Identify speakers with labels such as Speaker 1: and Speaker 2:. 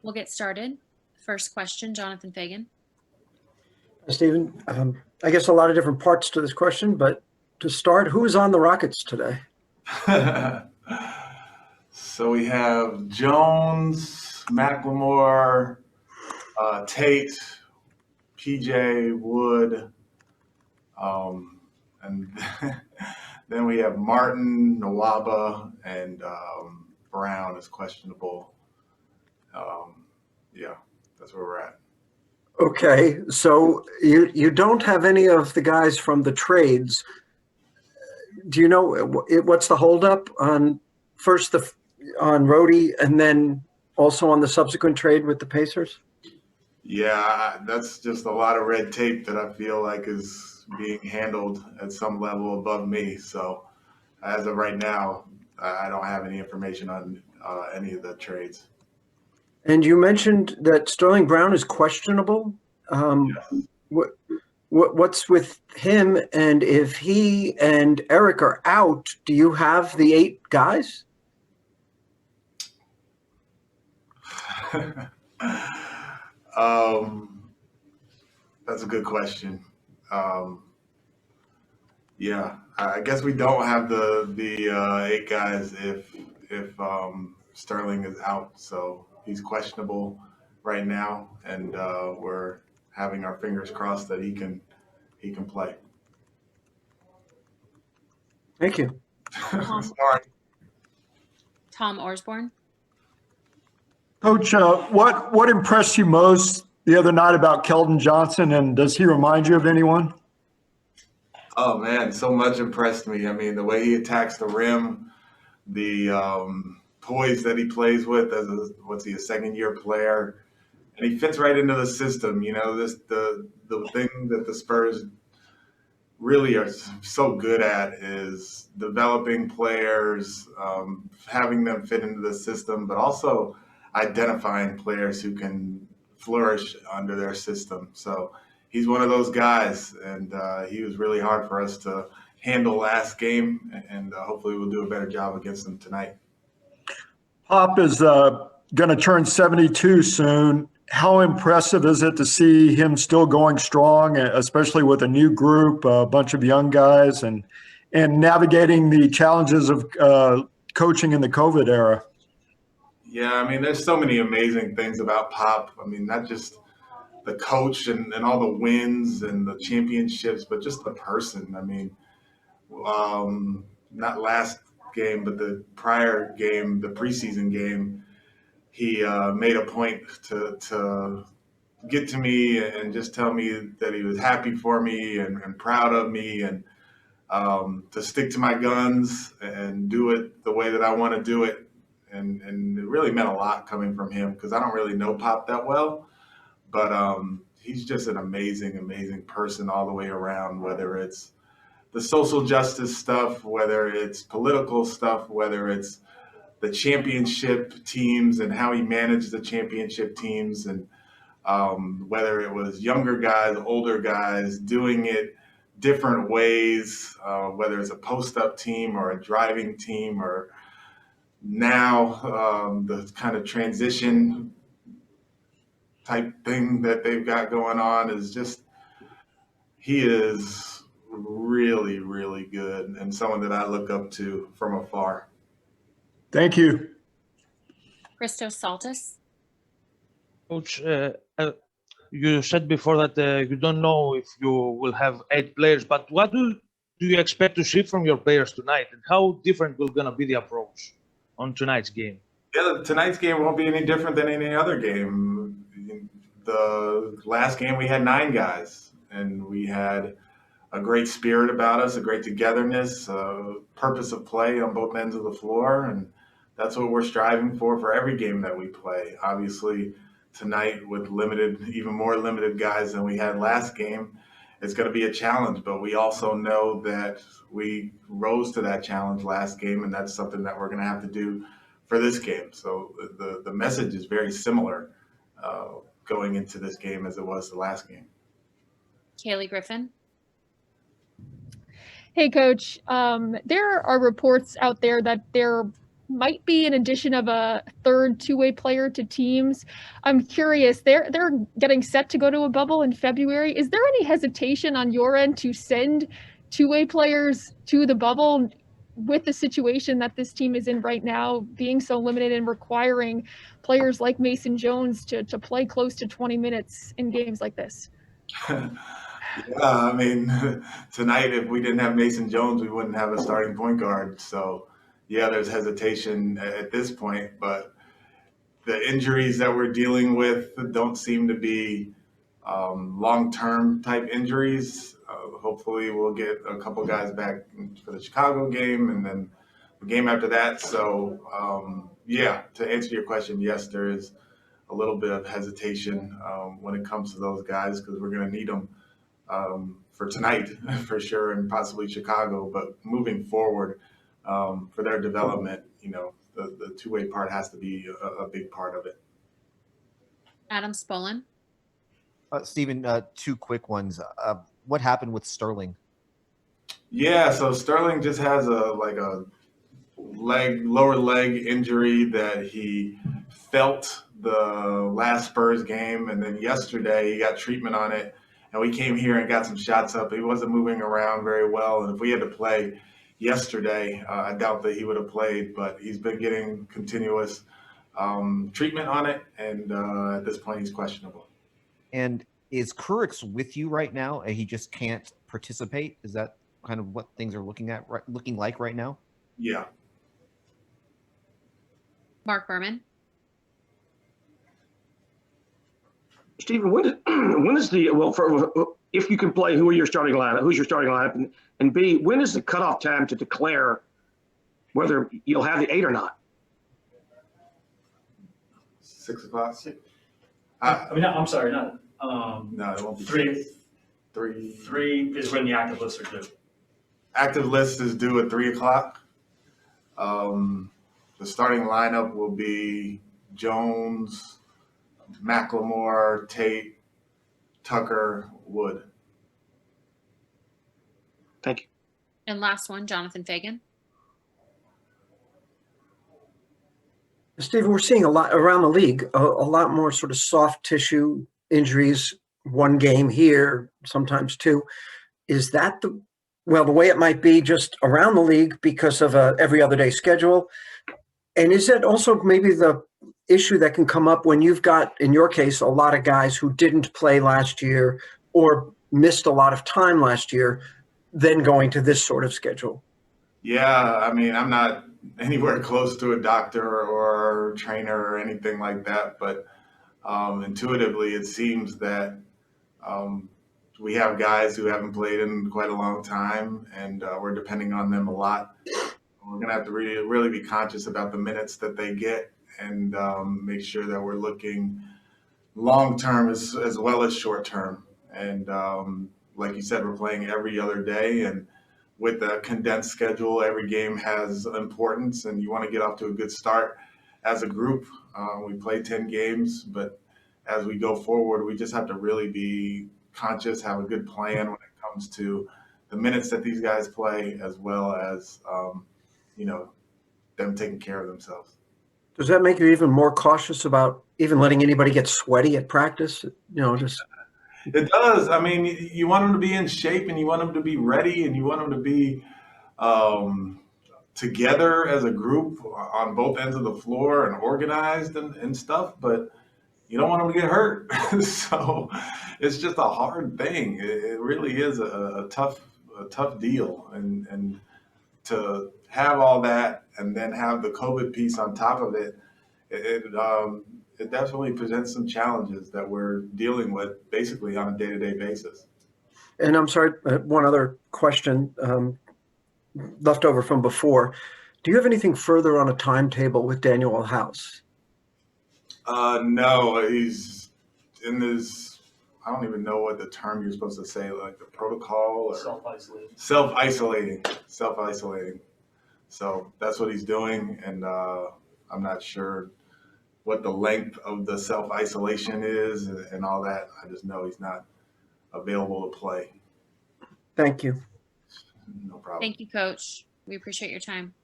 Speaker 1: We'll get started. First question, Jonathan Fagan.
Speaker 2: Stephen, I guess a lot of different parts to this question, but to start, who is on the Rockets today?
Speaker 3: So we have Jones, McLemore, Tate, PJ, Wood, and then we have Martin, Nwaba, and Brown is questionable. Yeah, that's where we're at.
Speaker 2: Okay, so you don't have any of the guys from the trades. Do you know what's the holdup on first on Rhodey and then also on the subsequent trade with the Pacers?
Speaker 3: Yeah, that's just a lot of red tape that I feel like is being handled at some level above me. So as of right now, I don't have any information on any of the trades.
Speaker 2: And you mentioned that Sterling Brown is questionable.
Speaker 3: Yes.
Speaker 2: What's with him? And if he and Eric are out, do you have the 8 guys?
Speaker 3: That's a good question. Yeah, I guess we don't have the 8 guys if Sterling is out. So he's questionable right now, and we're having our fingers crossed that he can play.
Speaker 2: Thank you.
Speaker 3: Sorry.
Speaker 1: Tom Orsborn.
Speaker 4: Coach, what impressed you most the other night about Keldon Johnson, and does he remind you of anyone?
Speaker 3: Oh man, so much impressed me. I mean, the way he attacks the rim, the poise that he plays with as a second-year player, and he fits right into the system. You know, the thing that the Spurs really are so good at is developing players, having them fit into the system, but also identifying players who can flourish under their system. So he's one of those guys, and he was really hard for us to handle last game, and hopefully we'll do a better job against them tonight.
Speaker 4: Pop is going to turn 72 soon. How impressive is it to see him still going strong, especially with a new group, a bunch of young guys, and navigating the challenges of coaching in the COVID era?
Speaker 3: Yeah, I mean, there's so many amazing things about Pop. I mean, not just the coach and all the wins and the championships, but just the person. I mean, not last game, but the prior game, the preseason game, he made a point to get to me and just tell me that he was happy for me and proud of me, and to stick to my guns and do it the way that I want to do it. And it really meant a lot coming from him because I don't really know Pop that well, but he's just an amazing, amazing person all the way around, whether it's the social justice stuff, whether it's political stuff, whether it's the championship teams and how he managed the championship teams, and whether it was younger guys, older guys, doing it different ways, whether it's a post-up team or a driving team, or now the kind of transition type thing that they've got going on is just, he is really, really good and someone that I look up to from afar.
Speaker 4: Thank you.
Speaker 1: Christos Saltis.
Speaker 5: Coach, you said before that you don't know if you will have 8 players, but what do you expect to see from your players tonight, and how different will gonna be the approach on tonight's game?
Speaker 3: Yeah, tonight's game won't be any different than any other game. The last game we had 9 guys, and we had a great spirit about us, a great togetherness, purpose of play on both ends of the floor, and that's what we're striving for every game that we play. Obviously, tonight with even more limited guys than we had last game, it's going to be a challenge, but we also know that we rose to that challenge last game, and that's something that we're going to have to do for this game. So the message is very similar going into this game as it was the last game.
Speaker 1: Kaylee Griffin.
Speaker 6: Hey, Coach. There are reports out there that there might be an addition of a third two-way player to teams. I'm curious, they're getting set to go to a bubble in February. Is there any hesitation on your end to send two-way players to the bubble with the situation that this team is in right now, being so limited and requiring players like Mason Jones to play close to 20 minutes in games like this?
Speaker 3: Yeah, I mean, tonight, if we didn't have Mason Jones, we wouldn't have a starting point guard. So, yeah, there's hesitation at this point, but the injuries that we're dealing with don't seem to be long-term type injuries. Hopefully we'll get a couple guys back for the Chicago game and then the game after that. So, yeah, to answer your question, yes, there is a little bit of hesitation when it comes to those guys because we're going to need them for tonight for sure and possibly Chicago. But moving forward for their development, the two-way part has to be a big part of it.
Speaker 1: Adam Spolin.
Speaker 7: Stephen, two quick ones. What happened with Sterling?
Speaker 3: Yeah, so Sterling just has a lower leg injury that he felt the last Spurs game, and then yesterday he got treatment on it, and we came here and got some shots up. He wasn't moving around very well, and if we had to play yesterday, I doubt that he would have played, but he's been getting continuous treatment on it, and at this point he's questionable.
Speaker 7: And is Kurucs with you right now and he just can't participate? Is that kind of what things are looking like right now?
Speaker 3: Yeah.
Speaker 1: Mark Berman.
Speaker 8: Stephen, when is the if you can play, who's your starting lineup, and B, when is the cutoff time to declare whether you'll have the 8 or not?
Speaker 3: 6 o'clock.
Speaker 9: I'm sorry, not.
Speaker 3: No, it won't be
Speaker 9: Three.
Speaker 3: 3
Speaker 9: is when the active lists are due.
Speaker 3: Active list is due at 3 o'clock. The starting lineup will be Jones, McLemore, Tate, Tucker, Wood.
Speaker 8: Thank you.
Speaker 1: And last one, Jonathan Fagan.
Speaker 2: Stephen, we're seeing a lot around the league, a lot more sort of soft tissue injuries, one game here, sometimes two. Is that the way it might be just around the league because of a every other day schedule? And is it also maybe the issue that can come up when you've got, in your case, a lot of guys who didn't play last year or missed a lot of time last year, then going to this sort of schedule?
Speaker 3: Yeah, I mean, I'm not anywhere close to a doctor or trainer or anything like that, but intuitively it seems that we have guys who haven't played in quite a long time, and we're depending on them a lot. We're going to have to really be conscious about the minutes that they get and make sure that we're looking long-term as well as short-term. And like you said, we're playing every other day, and with a condensed schedule, every game has importance, and you want to get off to a good start as a group. We play 10 games, but as we go forward, we just have to really be conscious, have a good plan when it comes to the minutes that these guys play, as well as, them taking care of themselves.
Speaker 2: Does that make you even more cautious about even letting anybody get sweaty at practice?
Speaker 3: It does. I mean, you want them to be in shape, and you want them to be ready, and you want them to be together as a group on both ends of the floor and organized and stuff, but you don't want them to get hurt. So it's just a hard thing. It really is a tough deal. And to have all that and then have the COVID piece on top of it, it definitely presents some challenges that we're dealing with basically on a day-to-day basis.
Speaker 2: And I'm sorry, one other question left over from before. Do you have anything further on a timetable with Daniel House?
Speaker 3: No, he's in this, I don't even know what the term you're supposed to say, like the protocol or self-isolating. So that's what he's doing. And I'm not sure what the length of the self-isolation is and all that. I just know he's not available to play.
Speaker 2: Thank you.
Speaker 3: No problem.
Speaker 1: Thank you, Coach. We appreciate your time.